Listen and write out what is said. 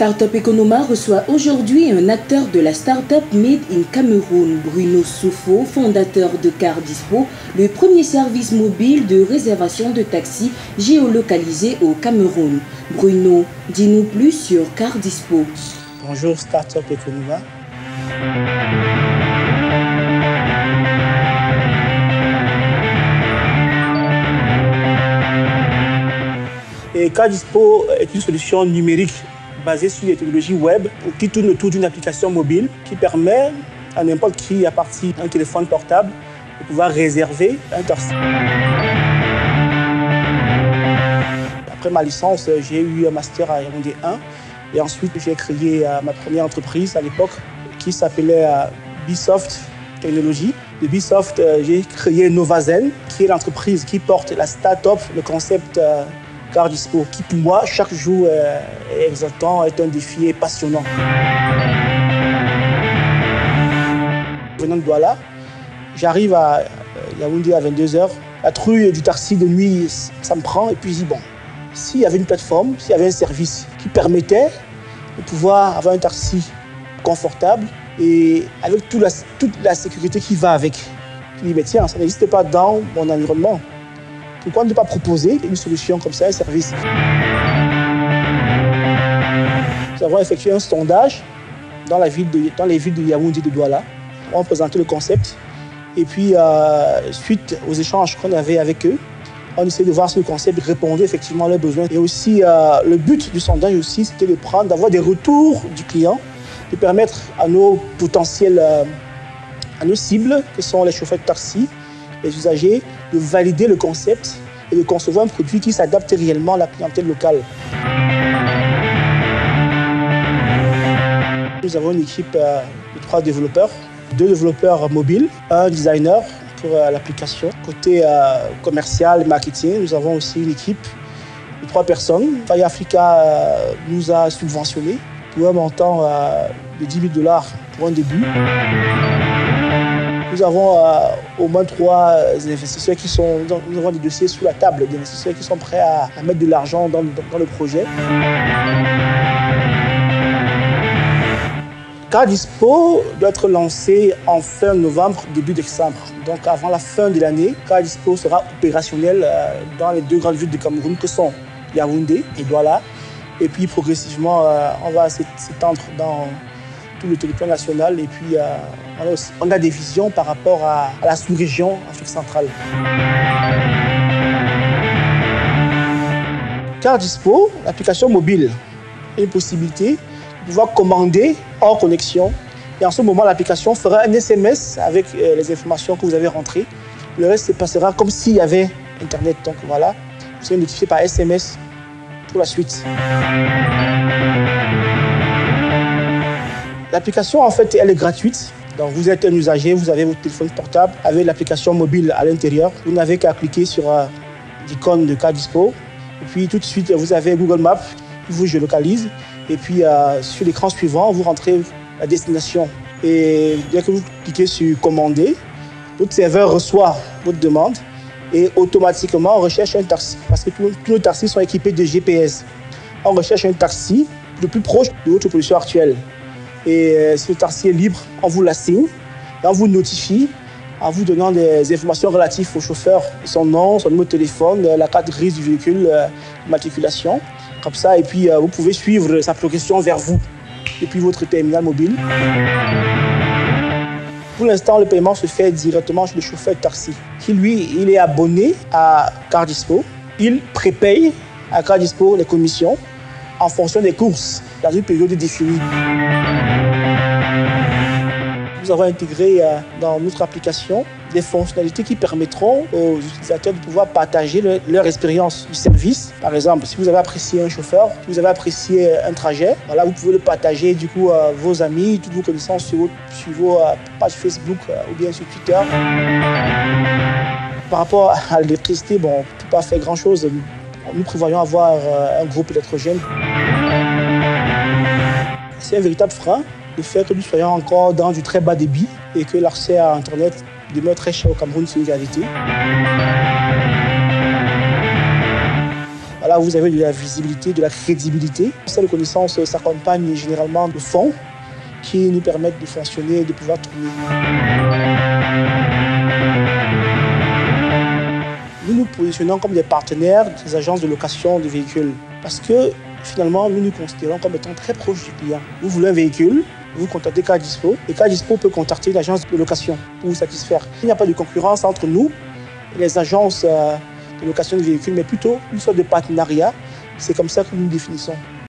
Startup Economa reçoit aujourd'hui un acteur de la Startup Made in Cameroun, Bruno Soufo, fondateur de Car Dispo, le premier service mobile de réservation de taxis géolocalisé au Cameroun. Bruno, dis-nous plus sur Car Dispo. Bonjour Startup Economa. Et Car Dispo est une solution numérique basée sur les technologies web qui tourne autour d'une application mobile qui permet à n'importe qui, à partir d'un téléphone portable, de pouvoir réserver un taxi. Après ma licence, j'ai eu un master à Yaoundé 1 et ensuite j'ai créé ma première entreprise à l'époque qui s'appelait Bsoft Technologies. De Bsoft, j'ai créé Novazen, qui est l'entreprise qui porte la start-up, le concept Car Dispo, qui pour moi, chaque jour est exaltant, est un défi et passionnant. Venant de Douala, j'arrive à Yaoundé à 22h. La trouille du taxi de nuit, ça me prend. Et puis je dis, bon, s'il y avait une plateforme, s'il y avait un service qui permettait de pouvoir avoir un taxi confortable et avec toute la sécurité qui va avec. Je dis, mais tiens, ça n'existe pas dans mon environnement. Pourquoi ne pas proposer une solution comme ça, un service? Nous avons effectué un sondage dans les villes de Yaoundé et de Douala. On a présenté le concept. Et puis, suite aux échanges qu'on avait avec eux, on essayait de voir si le concept répondait effectivement à leurs besoins. Et aussi, le but du sondage aussi, c'était d'avoir des retours du client, de permettre à nos potentiels, à nos cibles, que sont les chauffeurs de taxi, les usagers, de valider le concept et de concevoir un produit qui s'adapte réellement à la clientèle locale. Nous avons une équipe de 3 développeurs, 2 développeurs mobiles, un designer pour l'application. Côté commercial et marketing, nous avons aussi une équipe de 3 personnes. Fire Africa nous a subventionné pour un montant de $10 000 pour un début. Nous avons au moins 3 investisseurs qui sont... Nous avons des dossiers sous la table, des investisseurs qui sont prêts à mettre de l'argent dans le projet. Car Dispo doit être lancé en fin novembre, début décembre. Donc avant la fin de l'année, Car Dispo sera opérationnel dans les 2 grandes villes de Cameroun que sont Yaoundé et Douala. Et puis progressivement, on va s'étendre dans tout le territoire national. Et puis on a des visions par rapport à la sous-région Afrique centrale. Car Dispo, l'application mobile, est une possibilité de pouvoir commander hors connexion. Et en ce moment, l'application fera un SMS avec les informations que vous avez rentrées. Le reste se passera comme s'il y avait Internet. Donc voilà, vous serez notifié par SMS pour la suite. L'application, en fait, elle est gratuite. Donc vous êtes un usager, vous avez votre téléphone portable avec l'application mobile à l'intérieur. Vous n'avez qu'à cliquer sur l'icône de Car Dispo. Et puis tout de suite, vous avez Google Maps qui vous géolocalise. Et puis sur l'écran suivant, vous rentrez la destination. Et dès que vous cliquez sur commander, votre serveur reçoit votre demande et automatiquement on recherche un taxi. Parce que tous nos taxis sont équipés de GPS. On recherche un taxi le plus proche de votre position actuelle. Et si le taxi est libre, on vous l'assigne et on vous notifie en vous donnant des informations relatives au chauffeur, son nom, son numéro de téléphone, la carte grise du véhicule, l'immatriculation, comme ça. Et puis vous pouvez suivre sa progression vers vous depuis votre terminal mobile. Pour l'instant, le paiement se fait directement chez le chauffeur de taxi, qui lui, il est abonné à Car Dispo. Il prépaye à Car Dispo les commissions en fonction des courses dans une période définie. Nous avons intégré dans notre application des fonctionnalités qui permettront aux utilisateurs de pouvoir partager leur expérience du service. Par exemple, si vous avez apprécié un chauffeur, si vous avez apprécié un trajet, voilà, vous pouvez le partager du coup à vos amis, toutes vos connaissances sur vos pages Facebook ou bien sur Twitter. Par rapport à l'électricité, bon, on ne peut pas faire grand-chose. Nous prévoyons avoir un groupe électrogène. C'est un véritable frein, le fait que nous soyons encore dans du très bas débit et que l'accès à Internet demeure très cher au Cameroun, c'est une réalité. Voilà, Là, vous avez de la visibilité, de la crédibilité. Cette reconnaissance s'accompagne généralement de fonds qui nous permettent de fonctionner et de pouvoir tourner. Nous nous positionnons comme des partenaires des agences de location de véhicules parce que finalement, nous nous considérons comme étant très proches du client. Vous voulez un véhicule, vous contactez Car Dispo et Car Dispo peut contacter l'agence de location pour vous satisfaire. Il n'y a pas de concurrence entre nous et les agences de location de véhicules, mais plutôt une sorte de partenariat. C'est comme ça que nous nous définissons.